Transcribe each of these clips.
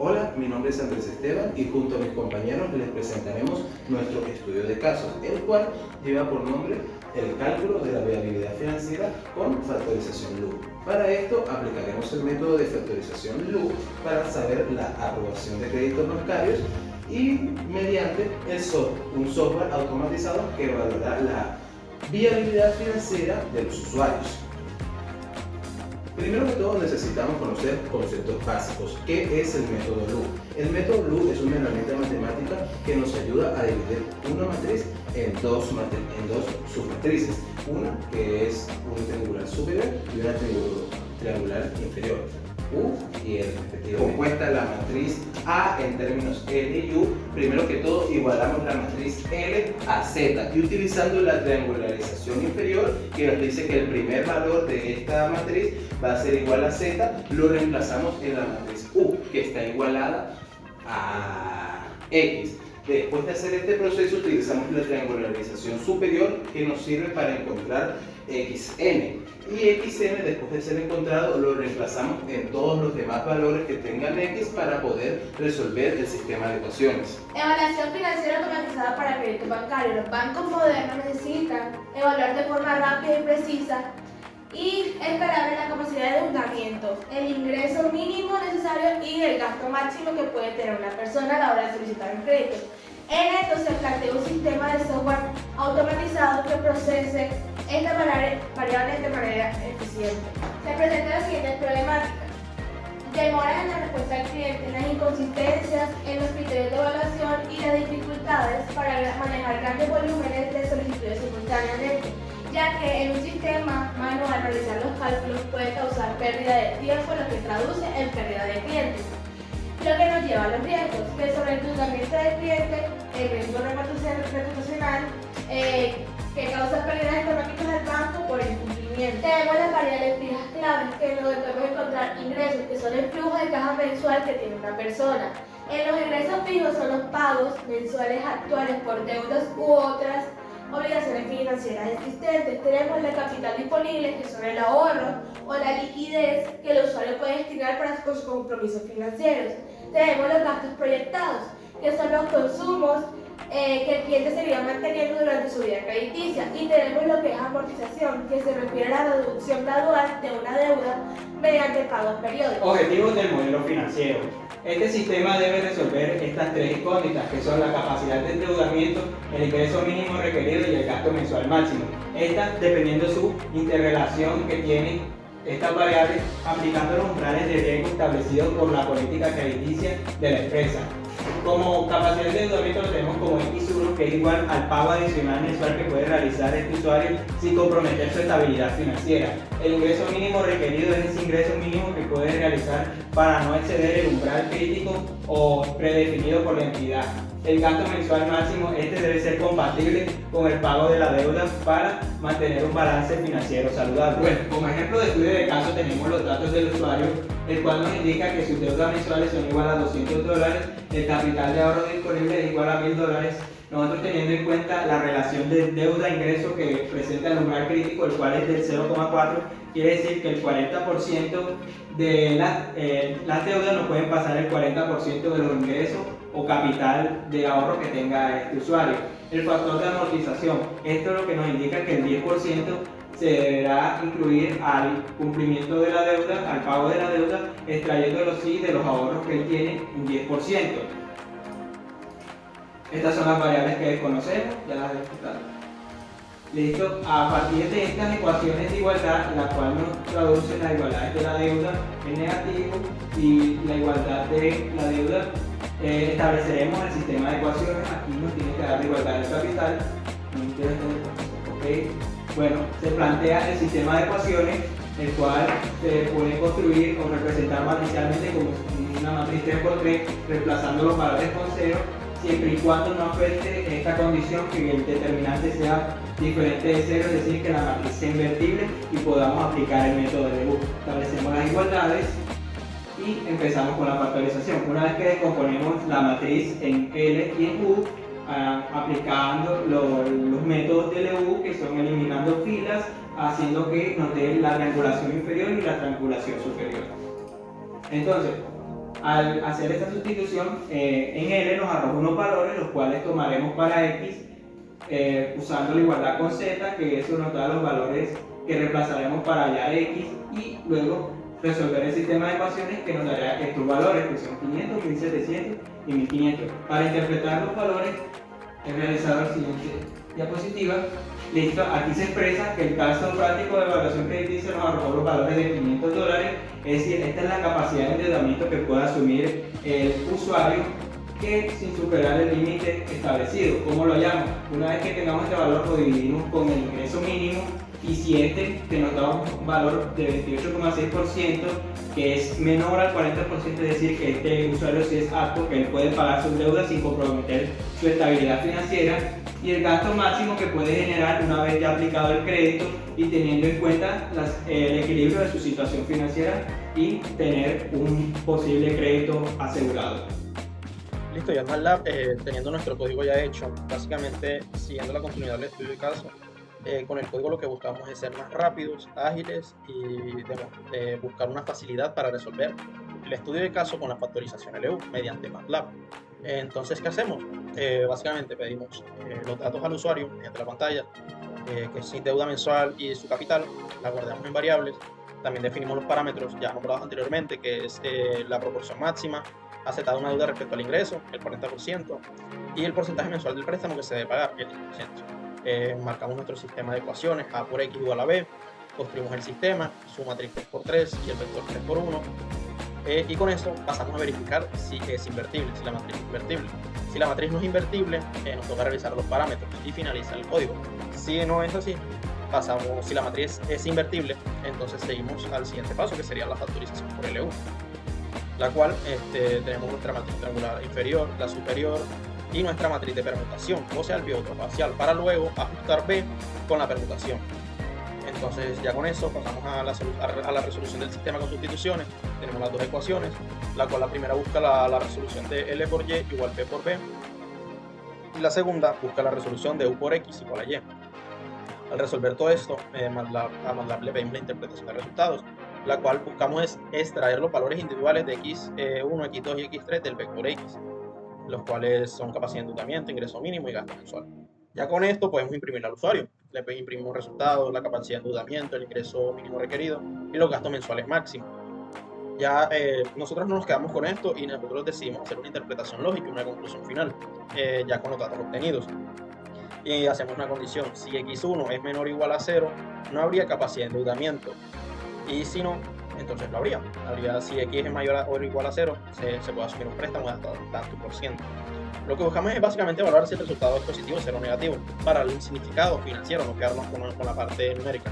Hola, mi nombre es Andrés Esteban y junto a mis compañeros les presentaremos nuestro estudio de casos, el cual lleva por nombre el cálculo de la viabilidad financiera con factorización LU. Para esto aplicaremos el método de factorización LU para saber la aprobación de créditos bancarios y mediante un software automatizado que evaluará la viabilidad financiera de los usuarios. Primero que todo necesitamos conocer conceptos básicos. ¿Qué es el método LU? El método LU es una herramienta matemática que nos ayuda a dividir una matriz en dos submatrices. Una que es un triangular superior y una triangular inferior. U y L respectivamente. Compuesta la matriz A en términos L y U, primero que todo igualamos la matriz L a Z y utilizando la triangularización inferior que nos dice que el primer valor de esta matriz va a ser igual a Z, lo reemplazamos en la matriz U que está igualada a X. Después de hacer este proceso utilizamos la triangularización superior que nos sirve para encontrar xn y xn después de ser encontrado lo reemplazamos en todos los demás valores que tengan x para poder resolver el sistema de ecuaciones. Evaluación financiera automatizada para crédito bancario. Los bancos modernos necesitan evaluar de forma rápida y precisa y esperable la capacidad de endeudamiento, el ingreso mínimo necesario y el gasto máximo que puede tener una persona a la hora de solicitar un crédito. En esto se plantea un sistema de software automatizado que procese esta variable de manera eficiente. Se presentan las siguientes problemáticas: demoras en la respuesta al cliente, las inconsistencias en los criterios de evaluación y las dificultades para manejar grandes volúmenes de solicitudes simultáneamente, ya que en un sistema manual realizar los cálculos puede causar pérdida de tiempo, lo que traduce en pérdida de clientes. Lo que nos lleva a los riesgos, que sobre el endeudamiento del cliente, el riesgo reputacional, que causa pérdidas económicas del banco por incumplimiento. Tenemos las variables fijas claves, que es donde podemos encontrar ingresos, que son el flujo de caja mensual que tiene una persona. En los ingresos fijos son los pagos mensuales actuales por deudas u otras obligaciones financieras existentes. Tenemos el capital disponible, que son el ahorro o la liquidez que el usuario puede destinar para sus compromisos financieros. Tenemos los gastos proyectados, que son los consumos que el cliente seguirá manteniendo durante su vida crediticia, y tenemos lo que es amortización, que se refiere a la reducción gradual de una deuda mediante pagos periódicos. Objetivos del modelo financiero. Este sistema debe resolver estas tres incógnitas, que son la capacidad de endeudamiento, el ingreso mínimo requerido y el gasto mensual máximo. Estas dependiendo su interrelación que tienen estas variables, aplicando los umbrales de riesgo establecidos por la política crediticia de la empresa. Como capacidad de endeudamiento lo tenemos como X1, que es igual al pago adicional mensual que puede realizar este usuario sin comprometer su estabilidad financiera. El ingreso mínimo requerido es ese ingreso mínimo que puede realizar para no exceder el umbral crítico o predefinido por la entidad. El gasto mensual máximo, este debe ser compatible con el pago de la deuda para mantener un balance financiero saludable. Bueno, como ejemplo de estudio de caso tenemos los datos del usuario, el cual nos indica que sus deudas mensuales son igual a $200, el capital de ahorro disponible es igual a $1000. Nosotros teniendo en cuenta la relación de deuda-ingreso que presenta el umbral crítico, el cual es del 0,4, quiere decir que el 40% de las deudas nos pueden pasar el 40% de los ingresos o capital de ahorro que tenga este usuario. El factor de amortización, esto es lo que nos indica que el 10% se deberá incluir al cumplimiento de la deuda, al pago de la deuda, extrayéndolo sí de los ahorros que él tiene un 10%. Estas son las variables que desconocemos, ya las he explicado. Listo, a partir de estas ecuaciones de igualdad, la cual nos traduce la igualdad de la deuda en negativo y la igualdad de la deuda, estableceremos el sistema de ecuaciones. Aquí nos tiene que dar la igualdad del capital. Okay. Bueno, se plantea el sistema de ecuaciones, el cual se puede construir o representar matricialmente como una matriz 3×3, reemplazando los valores con 0, siempre y cuando no afecte esta condición que el determinante sea diferente de 0, es decir, que la matriz sea invertible y podamos aplicar el método de LU. Establecemos las igualdades y empezamos con la factorización. Una vez que descomponemos la matriz en L y en U, aplicando los métodos de LU, que son eliminando filas, haciendo que nos dé la triangulación inferior y la triangulación superior. Entonces, al hacer esta sustitución, en L nos arroja unos valores los cuales tomaremos para X usando la igualdad con Z, que eso nos da los valores que reemplazaremos para hallar X, y luego resolver el sistema de ecuaciones que nos dará estos valores, que son 500, 1700 y 1500. Para interpretar los valores he realizado la siguiente diapositiva. Listo, aquí se expresa que el caso práctico de evaluación crediticia nos arrojó los valores de $500, es decir, esta es la capacidad de endeudamiento que puede asumir el usuario que sin superar el límite establecido. ¿Cómo lo hallamos? Una vez que tengamos este valor lo dividimos con el ingreso mínimo, y si que nos da un valor de 28,6%, que es menor al 40%, es decir, que este usuario sí es apto, que él puede pagar sus deudas sin comprometer su estabilidad financiera, y el gasto máximo que puede generar una vez ya aplicado el crédito y teniendo en cuenta el equilibrio de su situación financiera y tener un posible crédito asegurado. Listo, ya en MATLAB, teniendo nuestro código ya hecho, básicamente siguiendo la continuidad del estudio de caso, con el código lo que buscamos es ser más rápidos, ágiles y buscar una facilidad para resolver el estudio de caso con la factorización LU mediante MATLAB. Entonces, ¿qué hacemos? Básicamente pedimos los datos al usuario mediante la pantalla, que es deuda mensual y su capital, la guardamos en variables. También definimos los parámetros ya nombrados anteriormente, que es la proporción máxima aceptada una deuda respecto al ingreso, el 40%, y el porcentaje mensual del préstamo que se debe pagar, el 10%. Marcamos nuestro sistema de ecuaciones, A por X igual a B, construimos el sistema, su matriz 3x3 y el vector 3x1, y con eso pasamos a verificar si es invertible, si la matriz es invertible. Si la matriz no es invertible, nos toca revisar los parámetros y finalizar el código. Si no es así, si la matriz es invertible, entonces seguimos al siguiente paso, que sería la factorización por LU, la cual tenemos nuestra matriz triangular inferior, la superior y nuestra matriz de permutación, o sea el pivote facial, para luego ajustar B con la permutación. Entonces ya con eso pasamos a la resolución del sistema con sustituciones. Tenemos las dos ecuaciones, la cual la primera busca la resolución de L por Y igual P por B, y la segunda busca la resolución de U por X igual a Y. Al resolver todo esto, a MATLAB le pedimos la interpretación de resultados, la cual buscamos es extraer los valores individuales de X1, X2 y X3 del vector X, los cuales son capacidad de endeudamiento, ingreso mínimo y gasto mensual. Ya con esto podemos imprimir al usuario. Le imprimimos resultados, la capacidad de endeudamiento, el ingreso mínimo requerido y los gastos mensuales máximos. Ya nosotros no nos quedamos con esto y nosotros decidimos hacer una interpretación lógica y una conclusión final, ya con los datos obtenidos. Y hacemos una condición: si X1 es menor o igual a 0, no habría capacidad de endeudamiento, y si no, entonces lo habría. Si X es mayor o igual a 0, se puede asumir un préstamo de hasta tanto por ciento. Lo que buscamos es básicamente evaluar si el resultado es positivo, cero o negativo, para el significado financiero, no quedarnos con la parte numérica.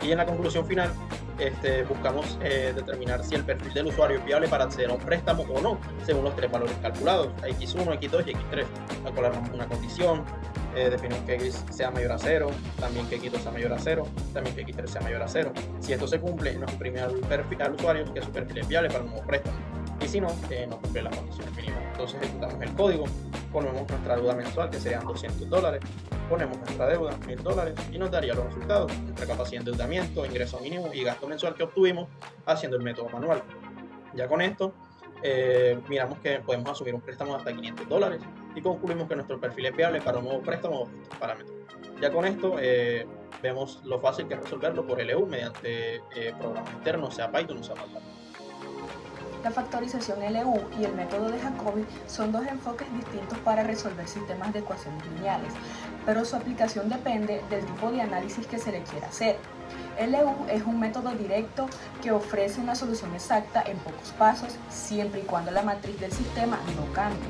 Y en la conclusión final, buscamos determinar si el perfil del usuario es viable para acceder a un préstamo o no, según los tres valores calculados, X1, X2 y X3, la cual armamos una condición, definimos que X sea mayor a 0, también que X2 sea mayor a 0, también que X3 sea mayor a 0. Si esto se cumple, nos imprime al usuario que su perfil es viable para un nuevo préstamo. Y si no, no cumple las condiciones mínimas. Entonces ejecutamos el código, ponemos nuestra deuda mensual, que serían $200, ponemos nuestra deuda, $1000, y nos daría los resultados, nuestra capacidad de endeudamiento, ingreso mínimo y gasto mensual que obtuvimos haciendo el método manual. Ya con esto, miramos que podemos asumir un préstamo de hasta $500 y concluimos que nuestro perfil es viable para un nuevo préstamo bajo estos parámetros. Ya con esto, vemos lo fácil que es resolverlo por LU mediante programas internos, sea Python o sea MATLAB. La factorización LU y el método de Jacobi son dos enfoques distintos para resolver sistemas de ecuaciones lineales, pero su aplicación depende del tipo de análisis que se le quiera hacer. LU es un método directo que ofrece una solución exacta en pocos pasos, siempre y cuando la matriz del sistema no cambie.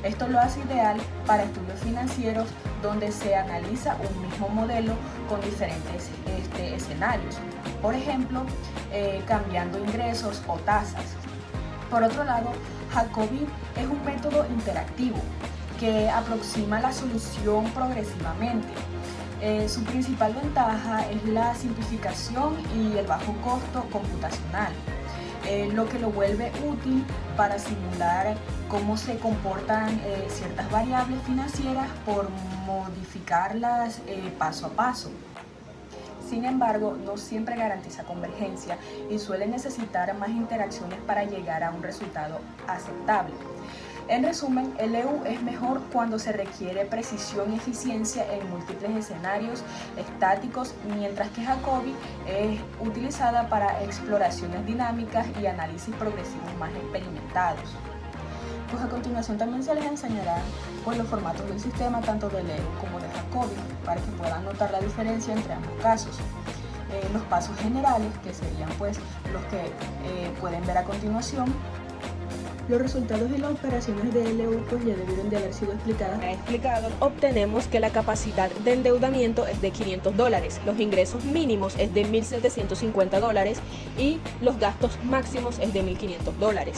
Esto lo hace ideal para estudios financieros donde se analiza un mismo modelo con diferentes escenarios, por ejemplo, cambiando ingresos o tasas. Por otro lado, Jacobi es un método interactivo que aproxima la solución progresivamente. Su principal ventaja es la simplificación y el bajo costo computacional, lo que lo vuelve útil para simular cómo se comportan ciertas variables financieras por modificarlas paso a paso. Sin embargo, no siempre garantiza convergencia y suele necesitar más interacciones para llegar a un resultado aceptable. En resumen, LEU es mejor cuando se requiere precisión y eficiencia en múltiples escenarios estáticos, mientras que Jacobi es utilizada para exploraciones dinámicas y análisis progresivos más experimentados. Pues a continuación también se les enseñará los formatos del sistema tanto de LEU como de Jacobi para que puedan notar la diferencia entre ambos casos. Los pasos generales, que serían pues los que pueden ver a continuación. Los resultados de las operaciones de LEU pues ya debieron de haber sido explicadas. Obtenemos que la capacidad de endeudamiento es de $500, los ingresos mínimos es de $1.750 y los gastos máximos es de $1.500.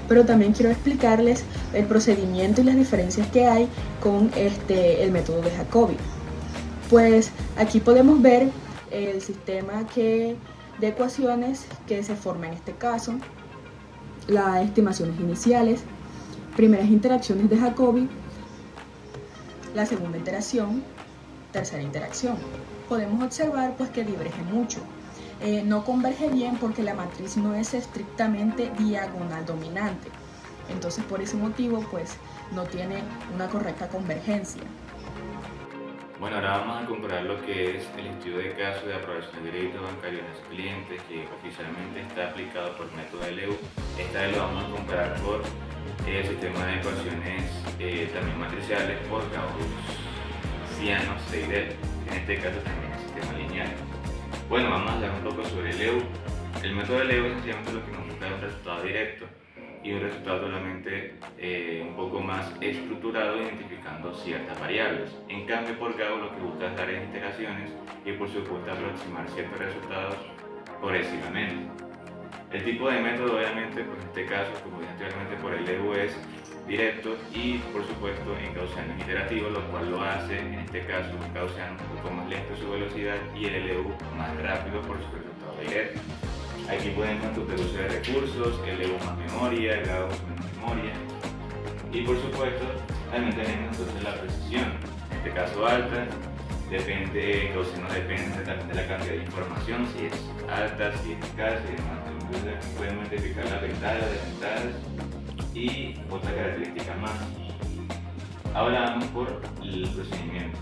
Pero también quiero explicarles el procedimiento y las diferencias que hay con el método de Jacobi. Pues aquí podemos ver el sistema de ecuaciones que se forma en este caso, las estimaciones iniciales, primeras interacciones de Jacobi, la segunda interacción, tercera interacción. Podemos observar pues que diverge mucho. No converge bien porque la matriz no es estrictamente diagonal dominante. Entonces por ese motivo pues no tiene una correcta convergencia. Bueno, ahora vamos a comparar lo que es el estudio de caso de aprobación de crédito bancario a los clientes que oficialmente está aplicado por el método de LEU. Esta vez lo vamos a comparar por el sistema de ecuaciones también matriciales por Gaussiano-Seidel, en este caso también el sistema lineal. Bueno, vamos a hablar un poco sobre LEU. El método de LEU es sencillamente lo que nos busca un resultado directo y un resultado totalmente un poco más estructurado identificando ciertas variables. En cambio, por Gauss lo que busca es dar iteraciones y por supuesto aproximar ciertos resultados progresivamente. El tipo de método obviamente, pues en este caso, como dije anteriormente, por el LEU es directo y por supuesto en gaussiano es iterativo, lo cual lo hace en este caso un gaussiano un poco más lento su velocidad y el LEU más rápido por su resultado directo. Aquí pueden encontrar uso de recursos, el LEU más memoria, el Gauss menos memoria y por supuesto también tenemos entonces la precisión, en este caso alta, gaussiano depende también de la cantidad de información, si es alta, si es escasa y demás. Entonces aquí pueden identificar las ventajas, desventajas y otra característica más. Ahora vamos por el procedimiento.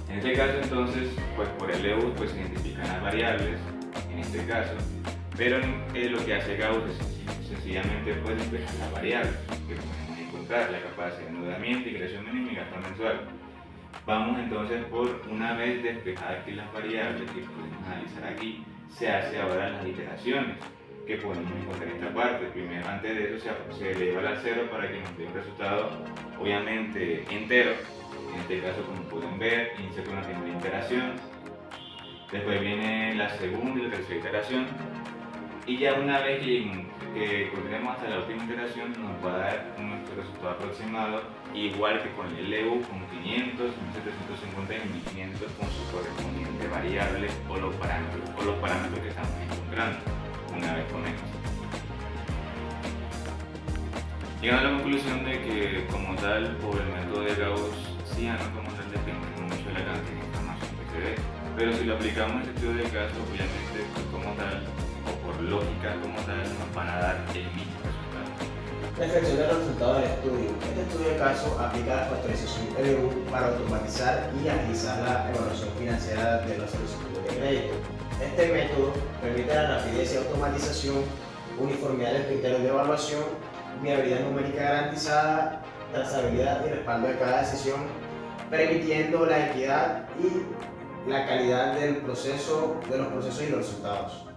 En este caso entonces, pues por el LEU pues se identifican las variables, en este caso, pero lo que hace Gauss es sencillamente pues despejar las variables que podemos encontrar, la capacidad de endeudamiento, ingreso mínimo y gasto mensual. Vamos entonces por una vez despejadas aquí las variables que podemos analizar aquí, se hace ahora las iteraciones que podemos encontrar en esta parte. Primero, antes de eso se eleva al cero para que nos dé un resultado obviamente entero. En este caso, como pueden ver, inicia con la primera iteración, después viene la segunda y la tercera iteración y ya una vez que corremos hasta la última iteración nos va a dar nuestro resultado aproximado, igual que con el LEU con 500, 1750 y 1500 con su correspondiente variable o los parámetros que estamos encontrando una vez con esto. Llegando a la conclusión de que como tal por el método de Gaussiano como tal depende mucho de la cantidad de información que se dé, pero si lo aplicamos en este estudio de caso obviamente pues, como tal o por lógica como tal nos van a dar el mismo resultado. Reflexión de los resultados del estudio. Este estudio de caso aplica la factorización LEU para automatizar y agilizar la evaluación financiera de las solicitudes de crédito. Este método permite la rapidez y automatización, uniformidad de criterios de evaluación, viabilidad numérica garantizada, trazabilidad y respaldo de cada decisión, permitiendo la equidad y la calidad del proceso, de los procesos y los resultados.